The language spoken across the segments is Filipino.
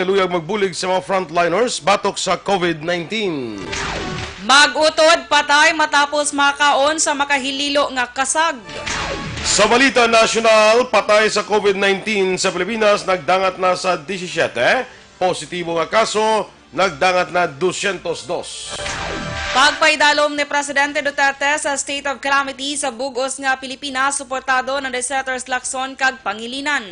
Luyag magbulig sa mga frontliners batok sa COVID-19. Magutod patay matapos makaon sa makahililo nga kasag. Sa balita nasyonal, patay sa COVID-19 sa Pilipinas nagdangat na sa 17. Positibo nga kaso, nagdangat na 202. Pagpaidalom ni Presidente Duterte sa state of calamity sa bugos nga Pilipinas, suportado ng Deserters Lacson kag Pangilinan.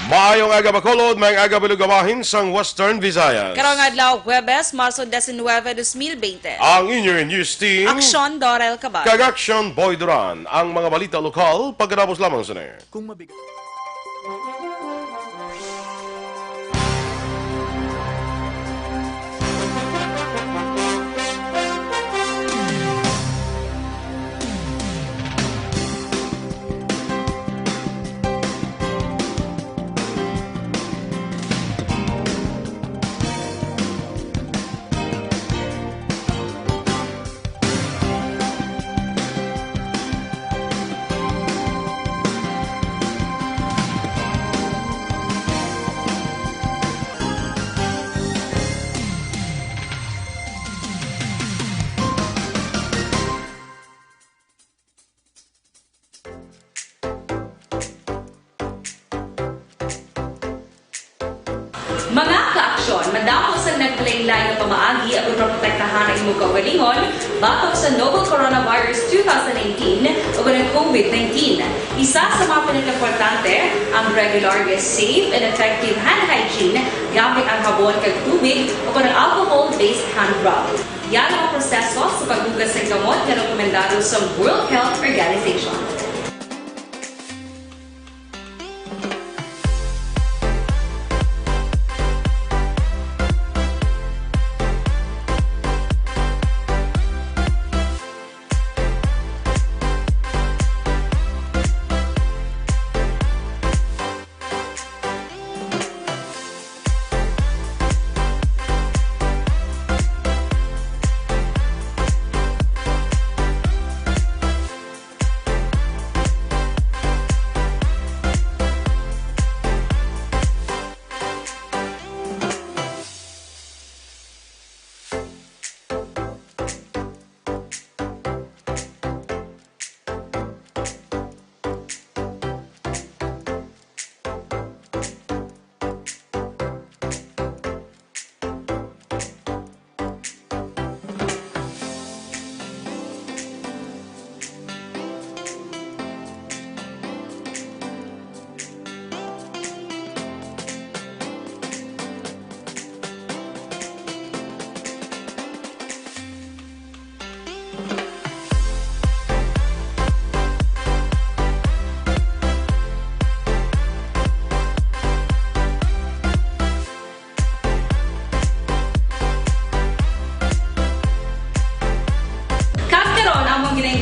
Maayong aga Bacolod, may aga bilugawahin sang Western Visayas. Karong adlaw Huwebes, Marso 19, 2020. Ang inyong news team, Aksyon, Dorel, Cabatu. kag Aksyon Boy Duran. Ang mga balita lokal, pagkatapos lamang sa niya. Kung mabigat. Mga ka-aksyon, madamo sa naglaylay na pamaagi at protektahan ang imong kaugalingon batok sa novel coronavirus 2018 o ng COVID-19. Isa sa mga pinaka-importante ang regular, safe, and effective hand hygiene gamit ang habon kag tubig o ng alcohol-based hand rub. Yan ang proseso sa paghugas ng gamot na rekomendado sa World Health Organization.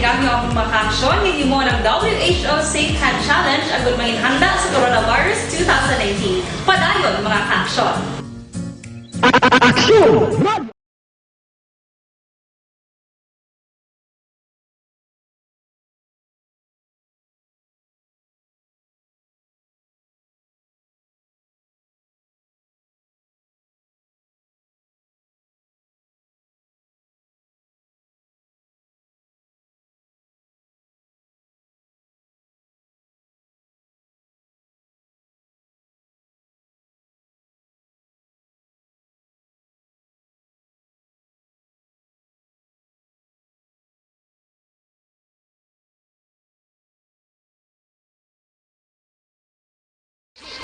Gamyo ang makaksyon, hindi mo ng WHO Safe Hand Challenge ang gulmangin handa sa coronavirus 2019. Padayon mga kaksyon! Aksyon!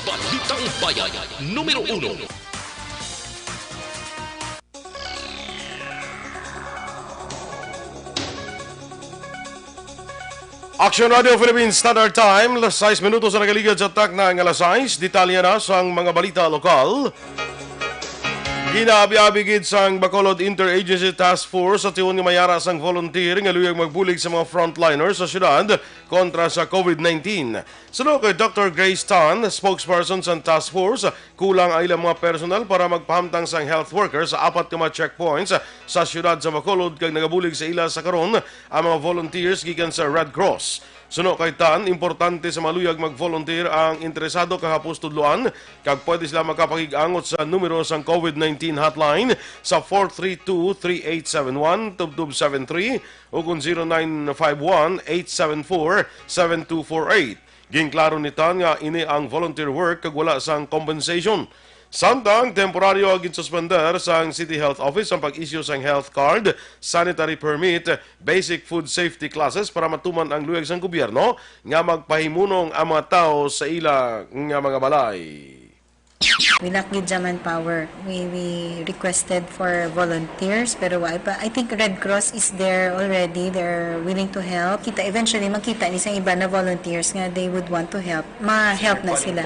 Balitang Bayan, Numero 1. Aksyon Radio Philippines Standard Time, 6 minutos na nagaligad sa tak na ang alas 6. Detalya na sa mga balita lokal. Ginabi-abigid sang Bacolod Interagency Task Force sa tiyon nga mayara sang volunteer nga luyag magbulig sa mga frontliners sa syudad kontra sa COVID-19. Sunod kay Dr. Grace Tan, spokesperson sa task force, kulang ang ilang mga personal para magpahamtang sang health workers sa 4 checkpoints sa syudad sa Bacolod kag nagabulig sa ila sa karon ang mga volunteers gikan sa Red Cross. Suno kay Tan, importante sa maluyag mag-volunteer ang interesado kahapos tudloan kag pwede sila makapakig-angot sa numero sang COVID-19 hotline sa 432-3871 tubtub 73 o kung 0951-874-7248. Ginklaro ni Tan nga ini ang volunteer work kag wala sang compensation. Samtang temporaryo agin suspender sa City Health Office ang pag-issue sang health card, sanitary permit, basic food safety classes para matuman ang luyag sang gobyerno nga magpahimunong ang mga tao sa ila nga mga balay. We lack gid manpower. We requested for volunteers pero wala pa. I think Red Cross is there already. They're willing to help. Eventually makita ni sa iba na volunteers nga they would want to help. Ma-help na sila.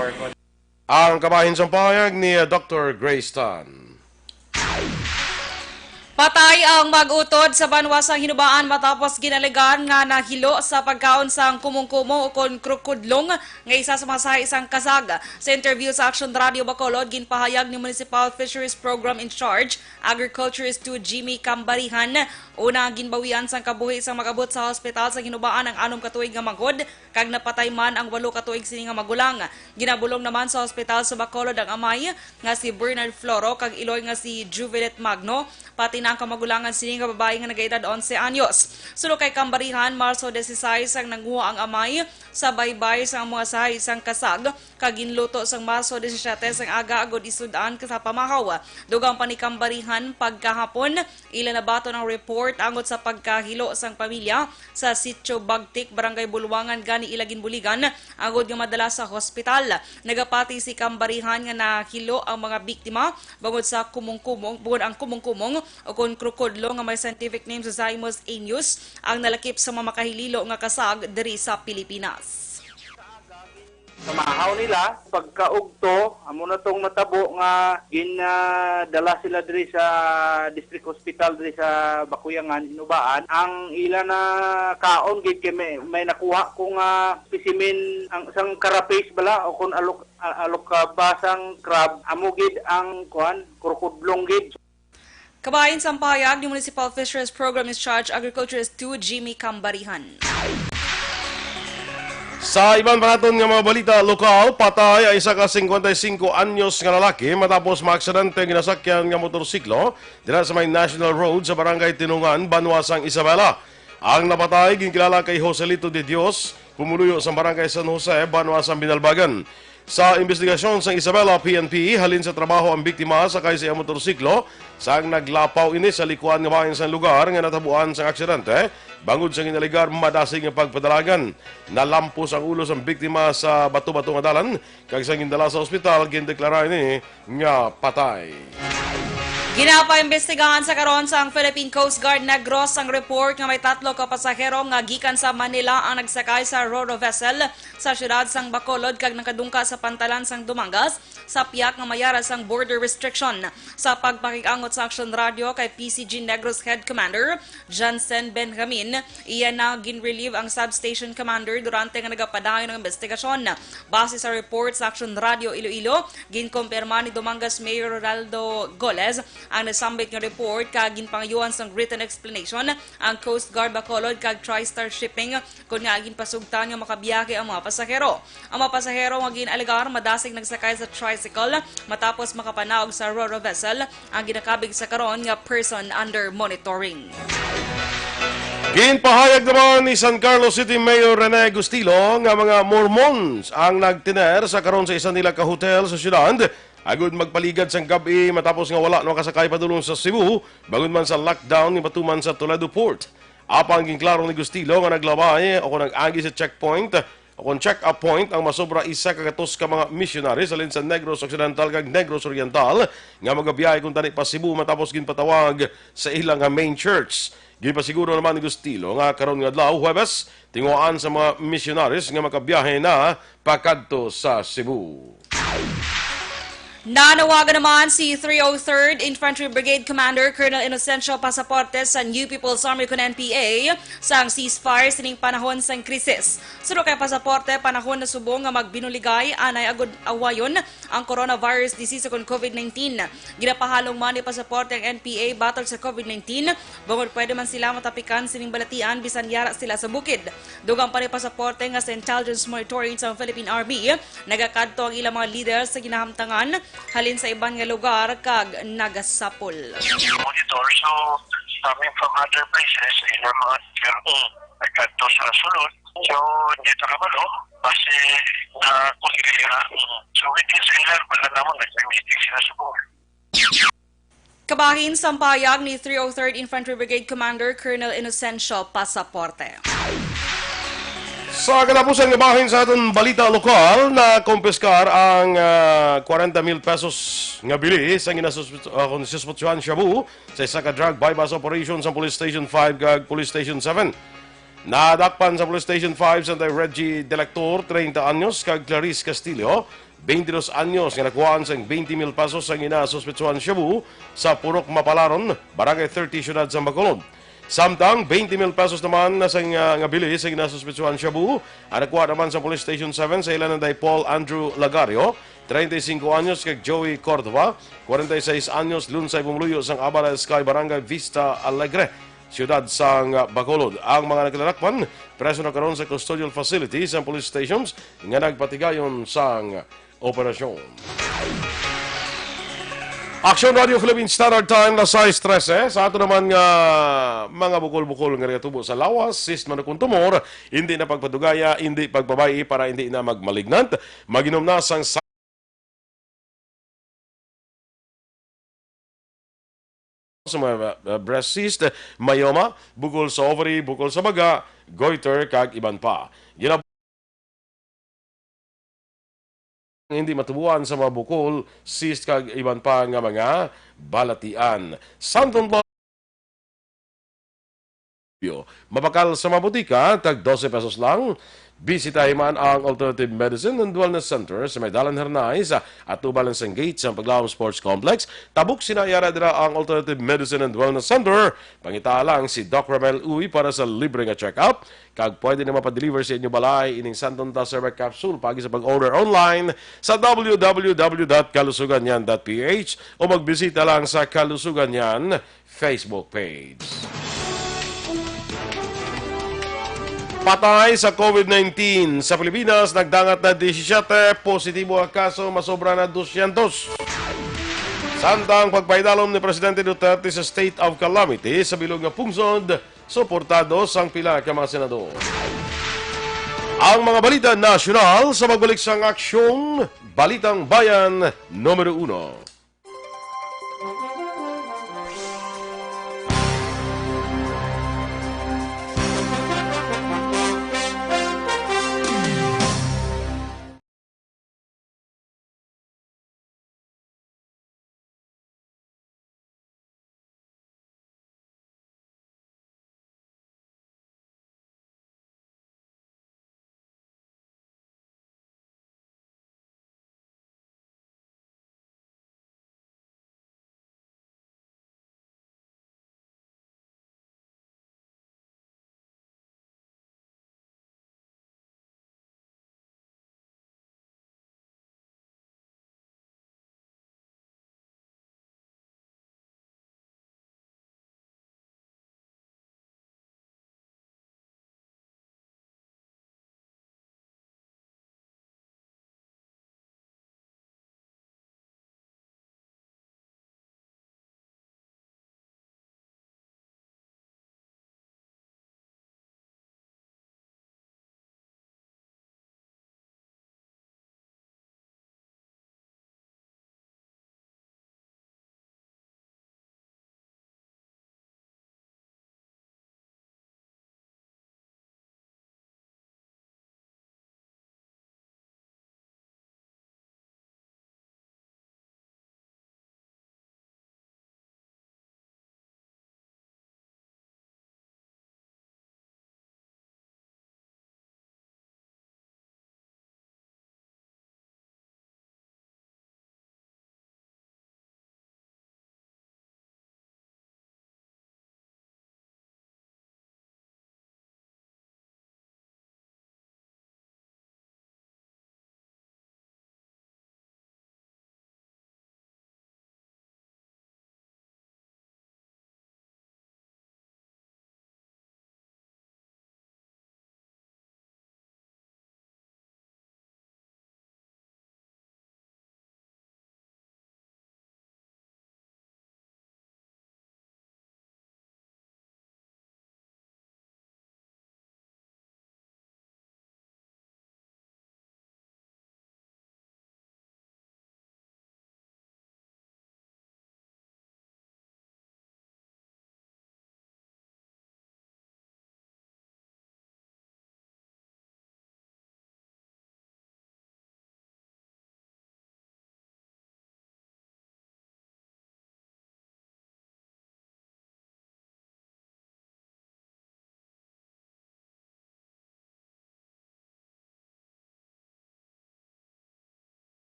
Ang kabahin sa pahayag ni Dr. Grace Tan. Patay ang mag-utod sa banwasang hinubaan matapos ginaligan nga nahilo sa pagkaon sang kumong-kumong o kon krukudlong nga isa sa mga isang kasag. Sa interview sa Aksyon Radio Bacolod, ginpahayag ni Municipal Fisheries Program in Charge, Agriculturist 2 Jimmy Cambarihan, una ginbawian sang kabuhi sang magabot sa hospital sa hinubaan ang 6 katuig nga magod, kag napatay man ang 8 katuig sini nga magulang. Ginabulong naman sa hospital sa Bacolod ang amay nga si Bernard Floro kag iloy nga si Juvelet Magno, pati na ang kamagulangan sini nga babae nga nagaedad 11 anyos. Sulo kay Cambarihan, Marso 16 ang nanguha ang amay sa baybay sa mga sahay isang kasag kag ginluto sang Marso 17 ang aga-agod isudan sa pamahaw. Dugang pa ni Cambarihan pagkahapon, ila na bato ng report angot sa pagkahilo sang pamilya sa Sitio Bagtik, Barangay Bulwangan, gani ilagin buligan agod nga madala sa hospital. Nagapati si Cambarihan nga nahilo ang mga biktima bangod sa kumong-kumong, bukod ang kumong-kumong o kung krokodlo nga may scientific name sa Zymos aeneus ang nalakip sa mga makahililo nga kasag diri sa Pilipinas. Pamahaw nila pagkaugto amo na tong matabo nga ginadala sila diri sa district hospital diri sa Bakuyangan, Inubaan. Ang ila na kaon gid kay may nakuha kung specimen ang isang carapace bala o kun alok basang crab amo gid ang kuan krokodlong gid. Kabahin sa pahayag ni Municipal Fisheries Program in Charge, Agriculturist 2 Jimmy Cambarihan. Sa ibang panaton nga mga balita lokal, patay ay isa ka 55 anyos nga lalaki matapos maaksidente ang ginasakyan nga motorsiklo dira sa may National Road sa Barangay Tinungan, Banwasang Isabela. Ang napatay ginkilala kay Joselito de Dios, pumuluyo sa Barangay San Jose, Banwasang Binalbagan. Sa investigasyon sa Isabela PNP, halin sa trabaho ang biktima sakay sa motorsiklo sang naglapaw ini sa likuan nga bayan sa lugar nga natabuan sa aksidente. Bangod sa ginaligar madasig nga pagpadalagan. Nalampos ang ulo sang biktima sa bato-bato nga dalan kag sa gindala sa ospital gindeklara ini nga patay. Ginapaimbestigahan sa karon sa Philippine Coast Guard Negros ang report nga may 3 ka pasahero nga gikan sa Manila ang nagsakay sa ro-ro vessel sa syudad sang Bacolod kag nakadungka sa pantalan sang Dumangas sa piyak nga mayara sang border restriction. Sa pagpakig-angot sa Aksyon Radio kay PCG Negros Head Commander Johnson Benjamin, iyan na ginrelieve ang substation commander durante nga nagapadayon ng investigasyon. Base sa report sa Aksyon Radio Iloilo, ginkumpirma ni Dumangas Mayor Ronaldo Goles ang nasambit nga report kag ginpangayuhan sang written explanation ang Coast Guard Bacolod kag TriStar Shipping kun nga ginpasugtan nga makabiyahe ang mga pasahero. Ang mga pasahero nga ginalegar madasig nagsakay sa tricycle matapos makapanaog sa ro-ro vessel ang ginakabig sa karon nga person under monitoring. Ginpahayag naman ni San Carlos City Mayor Rene Gustilo nga mga Mormons ang nagtiner sa karon sa isa nila ka hotel sa syudad agud magpaligad sang gabi matapos nga wala no kasakay padulong sa Cebu bangod man sa lockdown ni patuman sa Toledo Port. Apang ginklaro ni Gustilo nga naglabay o kung nag-agi sa checkpoint o kung check-up point ang masobra isa kagatos ka mga missionaries alin sa Negros Occidental kag Negros Oriental nga magabiyahe kung tani pa Cebu matapos ginpatawag sa ilang main church. Gipasiguro naman ni Gustilo nga karon nga adlaw Huwebes tinguan sa mga missionaries nga makabiyahe na pakadto sa Cebu. Nanawagan naman si 303rd Infantry Brigade Commander Colonel Inocencio Pasaporte sa New People's Army con NPA sa ang ceasefire sining panahon sang krisis. Suno kay Pasaporte, panahon na subong nga magbinuligay anay agud awayon ang coronavirus disease kon COVID-19. Ginapahalong man ni Pasaporte ang NPA battle sa COVID-19, bangod pwede man sila matapikan sining balatian bisan yara sila sa bukid. Dugang pa ni Pasaporte nga sa intelligence monitoring sa Philippine Army, nagakadto ang ilang mga leaders sa ginahamtangan halin sa ibang nga lugar kag nagasapol. Monitor, so coming from other places, ilang mga nagkanto sa sulod. So, dito naman, kasi nakuligaya. So, within sa ilan, pala naman, nag-mistake sila sa buhay. Kabahin sa payag ni 303rd Infantry Brigade Commander Colonel Inocencio Pasaporte. Sa katapusan ng bahin sa ating balita lokal na kumpiskar ang 40,000 pesos nga bilis ang inasuspetsyohan Shabu sa isa ka drug bypass operation sa Police Station 5 kag Police Station 7. Nadakpan sa Police Station 5 sa Reggie Delector, 30 anyos, kag Clarice Castillo, 22 anyos, nga nakuhaan sa 20,000 pesos ang inasuspetsyohan Shabu sa Purok Mapalaron, Barangay 30, Siyudad sa Bacolod. Samtang 20,000 pesos naman na sa nga bilis sa ginasuspetsuhan Shabu, ang nakuha naman sa Police Station 7 sa ilan ng Paul Andrew Lagario, 35 anyos kag Joey Cordova, 46 anyos, lunsay bumuluyo sang Abara Sky Barangay Vista Alegre, siyudad sang Bacolod. Ang mga naglalakpan, preso na karon sa custodial facilities sa police stations nga nagpatigayon sang operasyon. Aksyon Radio Philippine Standard Time na 6:13. Sa ato naman nga mga bukol-bukol nga tubo sa lawas, sis man kung tumor, hindi na pagpadugaya, hindi pagbabayi para hindi na magmalignant. Maginom na sang sa mga breast cyst, myoma, bukol sa ovary, bukol sa baga, goiter, kag iban pa. Hindi matubuan sa mga bukol, cyst kag iban pa nga mga balatian. Santon mabakal sa mabutika, tag 12 pesos lang. Bisitahin man ang Alternative Medicine and Wellness Center sa Maydalan Hernais at tubalan sa gate sa Paglawang Sports Complex. Tabuk sinayara dira ang Alternative Medicine and Wellness Center. Pangita lang si Doc Ramel Uy para sa libre nga check-up. Kag pwede na mapadeliver sa inyo balay ining Santon Taserba Capsule pagi sa pag-order online sa www.kalusuganyan.ph o magbisita lang sa Kalusuganyan Facebook page. Patay sa COVID-19 sa Pilipinas, nagdangat na 17, positibo ang kaso, masobra na 200. Samtang pagpaidalom ni Presidente Duterte sa state of calamity sa bilog nga pungsod, suportado sang pila ka mga senador. Ang mga balita nasyonal sa magbalik sang aksyong Balitang Bayan Numero 1.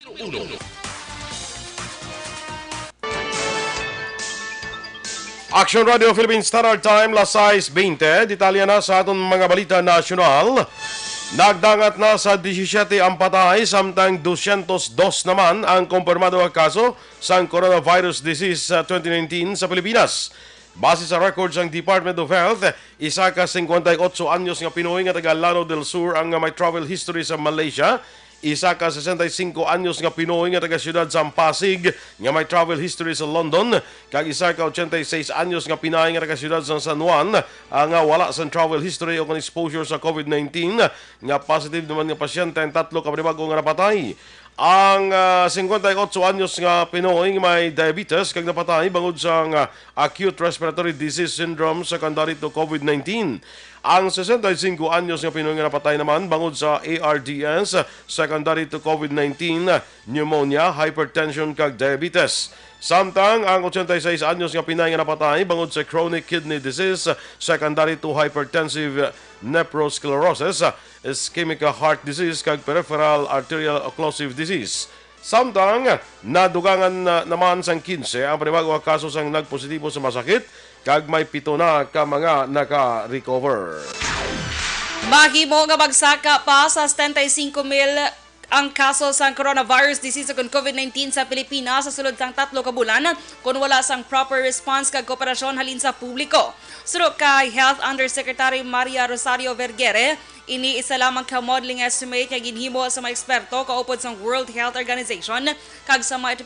1. Aksyon Radio Philippines Standard Time, las 6:20. Detalya na sa aton mga balita nasyonal. Nagdangat na sa 17 ang patay, samtang 202 naman ang kumpirmado nga kaso sa coronavirus disease sa 2019 sa Pilipinas. Base sa records ng Department of Health, isa ka 58 anyos nga Pinoy nga taga Lanao del Sur ang may travel history sa Malaysia. Isa ka 65 anyos nga Pinoy nga taga siyudad sa Pasig nga may travel history sa London. Kag isa ka 86 anyos nga Pinay nga taga siyudad sa San Juan nga wala sa travel history o kon exposure sa COVID-19 nga positive naman nga pasyente ang 3 ka panibago nga napatay. Ang 58 anyos nga Pinoy may diabetes kag napatay bangod sa acute respiratory disease syndrome secondary to COVID-19. Ang 65 anyos nga Pinoy nga napatay naman bangod sa ARDS secondary to COVID-19, pneumonia, hypertension kag diabetes. Samtang ang 86 anyos nga Pinay nga napatay bangod sa chronic kidney disease secondary to hypertensive nephrosclerosis, ischemic heart disease kag peripheral arterial occlusive disease. Samtang nadugangan naman sang 15 ang panibago nga kaso sang nagpositibo sa masakit kag may 7 na ka mga naka-recover. Mahimo nga magsaka pa sa 75,000 ang kaso sa coronavirus disease o COVID-19 sa Pilipinas sa sulod sang 3 ka bulan kung wala sang proper response kag kooperasyon halin sa publiko. Suro kay Health Undersecretary Maria Rosario Vergere, ini isa lamang ka modeling estimate nga ginhimo sa mga eksperto kaupod sa World Health Organization kag sa mga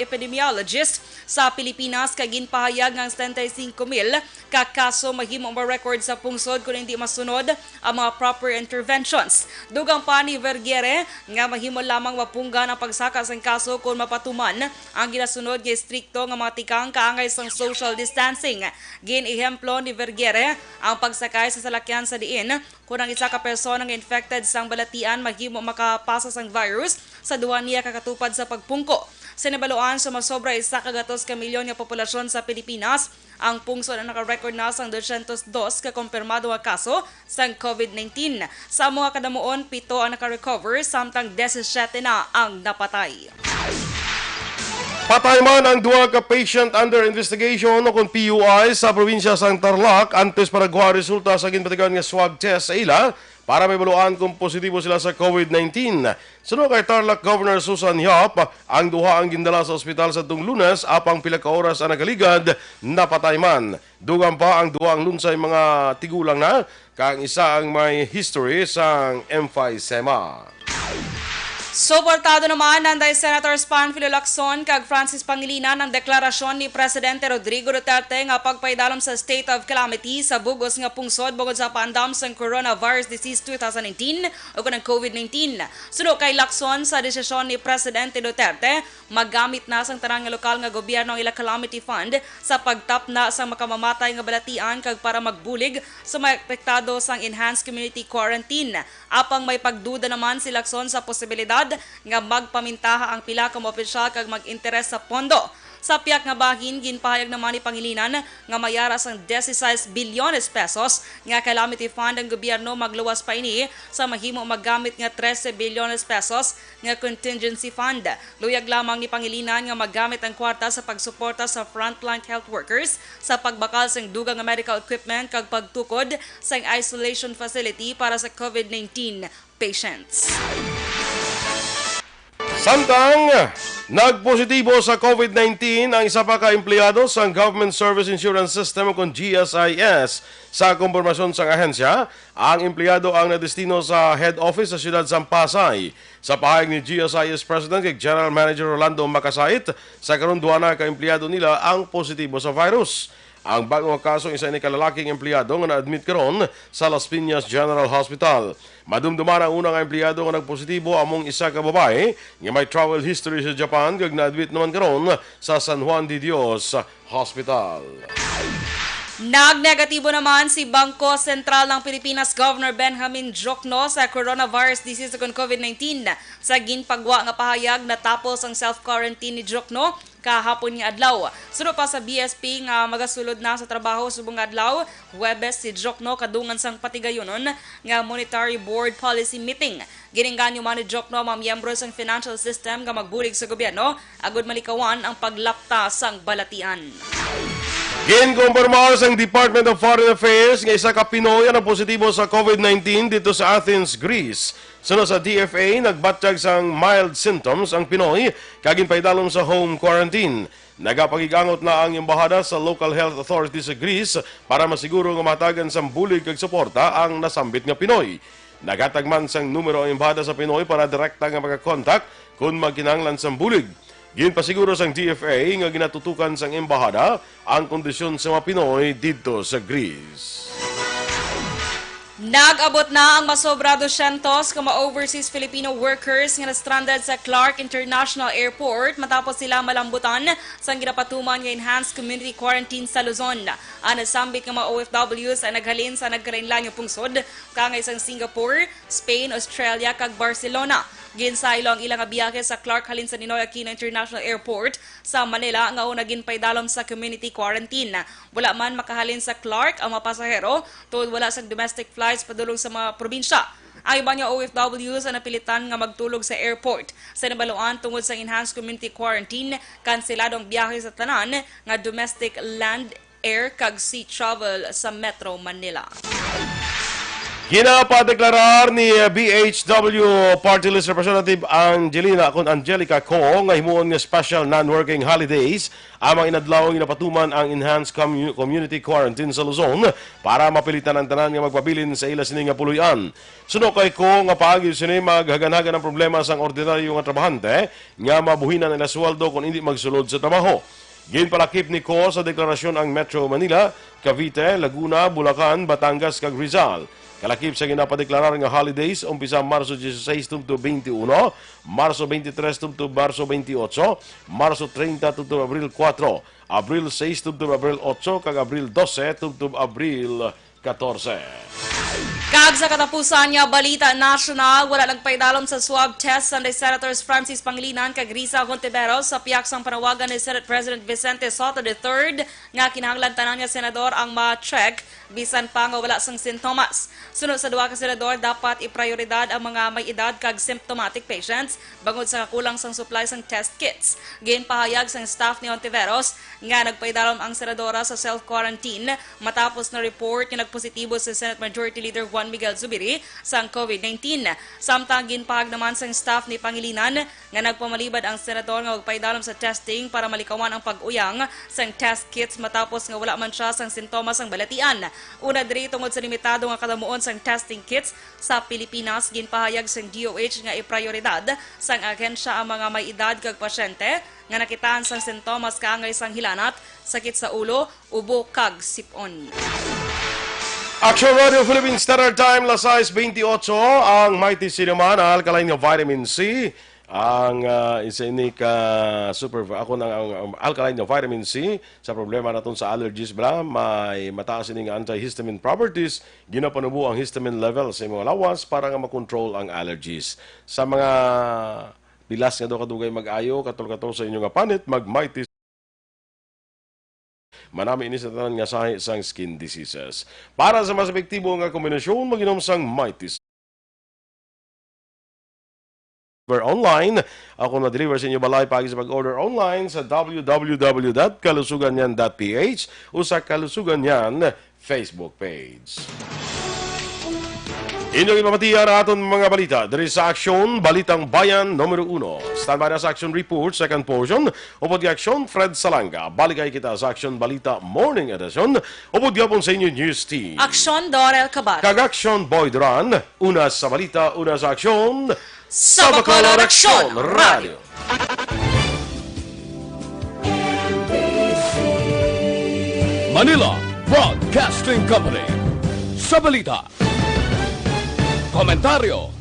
epidemiologist sa Pilipinas kag ginpahayag ng 75,000 ka kaso mahimo ma-record sa pungsod kung hindi masunod ang mga proper interventions. Dugang pa ni Vergere nga mahimo lamang mapunggan ang pagsaka sa kaso kung mapatuman ang ginasunod nga strikto nga mga tikang kaangay sang social distancing. Gin-ehemplo ni Vergere ang pagsakay sa salakyan sa diin kung ang isa ka persona nga infected sang balatian mahimo makapasa sang virus sa duwa niya kakatupad sa pagpungko. Sinabaluan sa masobra 1.2 milyon nga populasyon sa Pilipinas, ang pungsod na naka-record na sang 202 ka kumpirmado nga kaso sang COVID-19. Sa mga kadamuon, 7 ang naka-recover, samtang 17 na ang napatay. Patay man ang 2 ka patient under investigation o kung PUI sa probinsya sang Tarlac antes para guha resulta sa ginpatigan nga swab test sa ila para may baluan kung positibo sila sa COVID-19. Sunod kay Tarlac Governor Susan Yap, ang 2 ang gindala sa ospital sa tung Lunes apang pila ka oras ang nagaligad napatay man. Dugang pa ang 2 ang lunsay mga tigulang na kang isa ang may history sang emphysema. Suportado naman nanday Senators Panfilo Lacson kag Francis Pangilinan ang deklarasyon ni Presidente Rodrigo Duterte nga pagpaidalam sa state of calamity sa bugos nga pungsod bungod sa pandam sa coronavirus disease 2019 o kanang COVID-19. Suno kay Lacson sa desisyon ni Presidente Duterte, maggamit na sang tanang nga lokal nga gobyerno ang ila calamity fund sa pagtap na sa makamamatay nga balatian kag para magbulig sa mga apektado sang enhanced community quarantine. Apang may pagduda naman si Lacson sa posibilidad nga magpamintaha ang pila ka mga opisyal kag mag-interes sa pondo. Sa piyak nga bahin, ginpahayag naman ni Pangilinan nga mayara sang 16 bilyones pesos nga calamity fund ang gobyerno magluwas pa ini sa mahimo maggamit nga 13 bilyones pesos nga contingency fund. Luyag lamang ni Pangilinan nga maggamit ang kwarta sa pagsuporta sa frontline health workers sa pagbakal sang dugang nga medical equipment kag pagtukod sa isolation facility para sa COVID-19 patients. Samtang nagpositibo sa COVID-19 ang isa pa ka empleyado sa Government Service Insurance System o GSIS. Sa kumpirmasyon sa ahensya, ang empleyado ang nadestino sa head office sa siyudad sa Pasay. Sa pahayag ni GSIS President kay General Manager Rolando Macasait, sa karon 2 na ka empleyado nila ang positibo sa virus. Ang bagong kaso isa ni kalalaking empleyado nga na-admit karon sa Las Piñas General Hospital. Madumduman ang unang empleyado nga nagpositibo among isa ka babae nga may travel history sa Japan kag na-admit naman karon sa San Juan de Dios Hospital. Nagnegatibo naman si Bangko Sentral ng Pilipinas Governor Benjamin Jokno sa coronavirus disease o COVID-19. Sa ginpagwa nga pahayag natapos ang self-quarantine ni Jokno kahapon nga adlaw. Sunod pa sa BSP nga magasulod na sa trabaho subong adlaw, Huwebes si Jokno kadungan sang patigayonon nga monetary board policy meeting. Gininganyo man ni Jokno mga miyembro sang financial system nga magbulig sa gobyerno agud malikawan ang paglapta sang balatian. Ginkumpirmar sang Department of Foreign Affairs nga isa ka Pinoy ang positibo sa COVID-19 dito sa Athens, Greece. Sunod sa DFA, nagbatsyag sang mild symptoms ang Pinoy kagin paidalom sa home quarantine. Nagapagigangot na ang embahada sa local health authority sa Greece para masiguro nga matagan sang bulig kag suporta ang nasambit nga Pinoy. Nagatag man sang numero ang embahada sa Pinoy para direkta nga magkakontak kung magkinahanglan sang bulig. Ginpasiguro sang DFA nga ginatutukan sang embahada ang kondisyon sa mga Pinoy dito sa Greece. Nag-abot na ang masobra 200 ka overseas Filipino workers nga na-stranded sa Clark International Airport matapos sila malambutan sa ginapatuman nga enhanced community quarantine sa Luzon. Ang nasambit nga mga OFWs ay naghalin sa nagkarainlang nga pungsod kangay sang Singapore, Spain, Australia kag Barcelona. Ginsaylo ang ilang biyahe sa Clark halin sa Ninoy Aquino International Airport sa Manila nga una ginpaydalom sa community quarantine. Wala man makahalin sa Clark ang mga pasahero tungod wala sa domestic flights padulong sa mga probinsya. Ang iba niya OFWs ang napilitan nga magtulog sa airport. Sa nabaluan tungod sa enhanced community quarantine, kanseladong biyahe sa tanan nga domestic land, air kag sea travel sa Metro Manila. Ginapadeklarar ni BHW Party List Representative Angelica Co nga himuon nga special non-working holidays amang inadlaw ginapatuman ang enhanced community quarantine sa Luzon para mapilitan ang tanan nga magpabilin sa ila sini nga puluyan. Suno kay Co nga paagi sini maghagan-hagan ang problema sang ordinaryo nga trabahante nga mabuhinan nila sweldo kung hindi magsulod sa trabaho. Ginpalakip ni Co sa deklarasyon ang Metro Manila, Cavite, Laguna, Bulacan, Batangas kag Rizal. Kalakip sa ginapadeklarar nga holidays, umpisa Marso 16 tumto 21, Marso 23 tumto Marso 28, Marso 30 tumto Abril 4, Abril 6 tumto Abril 8, kag Abril 12 tumto Abril 14. Kag sa katapusan nga balita national, wala nagpaidalom sa swab test sa Senators Francis Pangilinan kag Risa Hontiveros sa piyaksang panawagan ni Senate President Vicente Soto III nga kinahanglan tanan nga senador ang ma-check bisan pa nga wala sang sintomas. Sunod sa duha ka senador, dapat iprioridad ang mga may edad kag symptomatic patients bangod sa kakulang sang supply sang test kits. Ginpahayag sang staff ni Hontiveros nga nagpaidalom ang senadora sa self-quarantine matapos na report nga nagpositibo sa Senate Majority Leader Juan Miguel Zubiri sang COVID-19. Samtang ginpahag naman sang staff ni Pangilinan nga nagpamalibad ang senador nga magpaidalom sa testing para malikawan ang pag-uyang sang test kits matapos nga wala man siya sang sintomas sang balatian. Una diri tungod sa limitado nga kadamuon sang testing kits sa Pilipinas, ginpahayag sang DOH nga iprioridad sang ahensya ang mga may edad kag pasyente nga nakitaan sang sintomas kaangay sang hilanat, sakit sa ulo, ubo kag sipon. Aksyon Radio Philippines Standard Time, las 6:28, ang Mighty C naman, alkaline nga vitamin C. Ang isa ini ka ako ng alkaline nga vitamin C sa problema naton sa allergies bra, may mataas ini nga antihistamine properties, ginapanubo ang histamine level sa mga lawas para nga makontrol ang allergies. Sa mga pilas nga do kadugay mag-ayo katol-katol sa inyo nga panit, mag Mighty manami ini sa tanan nga sahi sang skin diseases. Para sa mas epektibo nga kombinasyon, mag-inom sang Mighty online. Ako na-deliver sa inyo balay pagi sa pag-order online sa www.kalusuganyan.ph o sa Kalusuganyan Facebook page. Inyong ipamatiya na aton mga balita. There is Aksyon, Balitang Bayan, Numero 1. Standby na sa Aksyon Report, second portion. Upod Aksyon, Fred Salanga. Balikay kita sa Aksyon Balita Morning Edition. Upod yapon sa inyo News Team. Aksyon Dorel Cabatu. Kag Aksyon Boy Duran. Una sa balita, una sa Aksyon. Sa Bacolod Aksyon Radio. Manila Broadcasting Company. Sa balita, komentaryo,